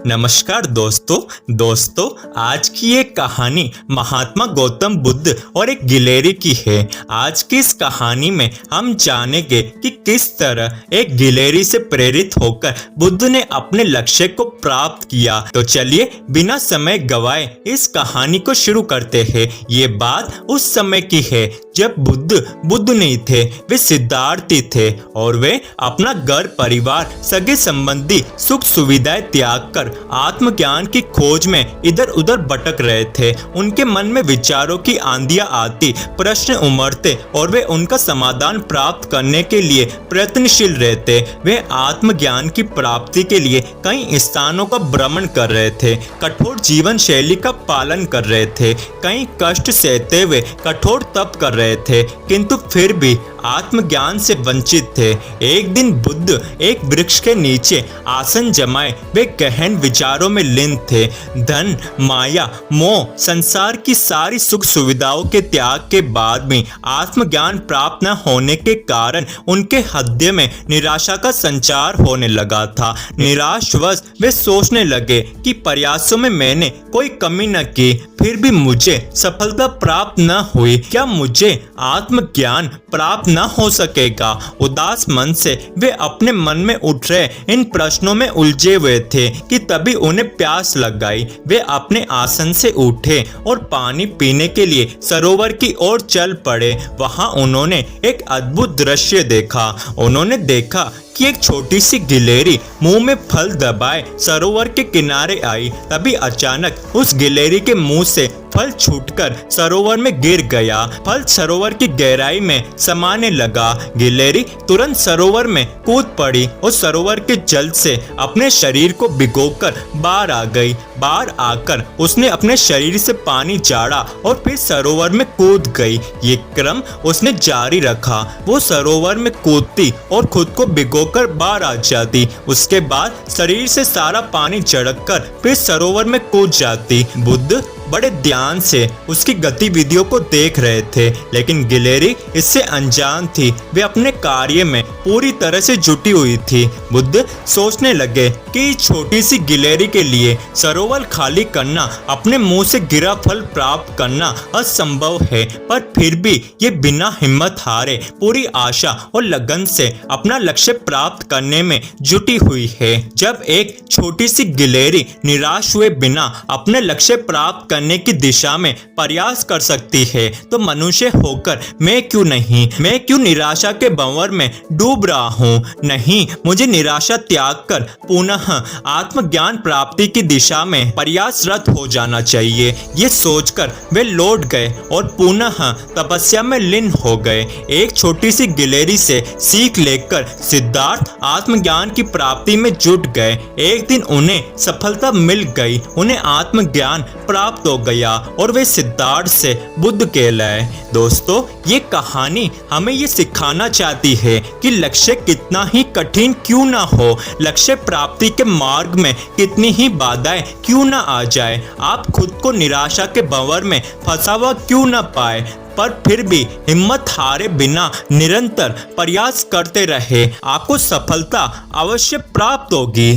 नमस्कार दोस्तों आज की ये कहानी महात्मा गौतम बुद्ध और एक गिलहरी की है। आज की इस कहानी में हम जानेंगे कि किस तरह एक गिलहरी से प्रेरित होकर बुद्ध ने अपने लक्ष्य को प्राप्त किया। तो चलिए बिना समय गवाए इस कहानी को शुरू करते हैं। ये बात उस समय की है जब बुद्ध नहीं थे, वे सिद्धार्थी थे और वे अपना घर परिवार सगे संबंधी सुख सुविधाएं त्याग कर आत्मज्ञान की खोज में इधर उधर भटक रहे थे। उनके मन में विचारों की आंधियां आती, प्रश्न उमड़ते और वे उनका समाधान प्राप्त करने के लिए प्रयत्नशील रहते। वे आत्मज्ञान की प्राप्ति के लिए कई स्थानों का भ्रमण कर रहे थे, कठोर जीवन शैली का पालन कर रहे थे, कई कष्ट सहते हुए कठोर तप कर रहे थे, किंतु फिर भी आत्मज्ञान से वंचित थे। एक दिन बुद्ध एक वृक्ष के नीचे आसन जमाए वे गहन विचारों में लीन थे। धन, माया, मोह, संसार की सारी सुख सुविधाओं के त्याग के बाद भी आत्मज्ञान प्राप्त न होने के कारण उनके हृदय में निराशा का संचार होने लगा था। निराशवश वे सोचने लगे कि प्रयासों में मैंने कोई कमी न की, फिर भी मुझे सफलता प्राप्त न हुई। क्या मुझे आत्मज्ञान प्राप्त न हो सकेगा? उदास मन से वे अपने मन में उठ रहे इन प्रश्नों में उलझे हुए थे कि तभी उन्हें प्यास लग गई। वे अपने आसन से उठे और पानी पीने के लिए सरोवर की ओर चल पड़े। वहां उन्होंने एक अद्भुत दृश्य देखा। उन्होंने देखा कि एक छोटी सी गिलहरी मुंह में फल दबाए सरोवर के किनारे आई। तभी अचानक उस गिलहरी के मुंह से फल छूटकर सरोवर में गिर गया। फल सरोवर की गहराई में समाने लगा। गिलहरी तुरंत सरोवर में कूद पड़ी और सरोवर के जल से अपने शरीर को भिगोकर बाहर आ गई। बाहर आकर उसने अपने शरीर से पानी झाड़ा और फिर सरोवर में कूद गई। ये क्रम उसने जारी रखा। वो सरोवर में कूदती और खुद को भिगोकर बाहर आ जाती। उसके बाद शरीर से सारा पानी झड़ककर फिर सरोवर में कूद जाती। बुद्ध बड़े ध्यान से उसकी गतिविधियों को देख रहे थे, लेकिन गिलहरी इससे अनजान थी। वे अपने कार्य में पूरी तरह से जुटी हुई थी। बुद्ध सोचने लगे कि छोटी सी गिलहरी के लिए सरोवर खाली करना, अपने मुंह से गिरा फल प्राप्त करना असंभव है, पर फिर भी ये बिना हिम्मत हारे पूरी आशा और लगन से अपना लक्ष्य प्राप्त करने में जुटी हुई है। जब एक छोटी सी गिलहरी निराश हुए बिना अपने लक्ष्य प्राप्त करने की दिशा में प्रयास कर सकती है, तो मनुष्य होकर मैं क्यों निराशा के भंवर में डूब रहा हूँ? नहीं, मुझे निराशा त्याग कर पुनः आत्मज्ञान प्राप्ति की दिशा में प्रयासरत हो जाना चाहिए। ये सोचकर वे लौट गए और पुनः तपस्या में लीन हो गए। एक छोटी सी गिलहरी से सीख लेकर सिद्धार्थ आत्मज्ञान की प्राप्ति में जुट गए। एक दिन उन्हें सफलता मिल गई, उन्हें आत्मज्ञान प्राप्त हो गया और वे सिद्धार्थ से बुद्ध कहलाए। दोस्तों, ये कहानी हमें ये सिखाना चाहती है कि लक्ष्य कितना ही कठिन क्यों ना हो, लक्ष्य प्राप्ति के मार्ग में कितनी ही बाधाएं क्यों ना आ जाए, आप खुद को निराशा के भंवर में फंसा हुआ क्यों ना पाए, पर फिर भी हिम्मत हारे बिना निरंतर प्रयास करते रहे, आपको सफलता अवश्य प्राप्त होगी।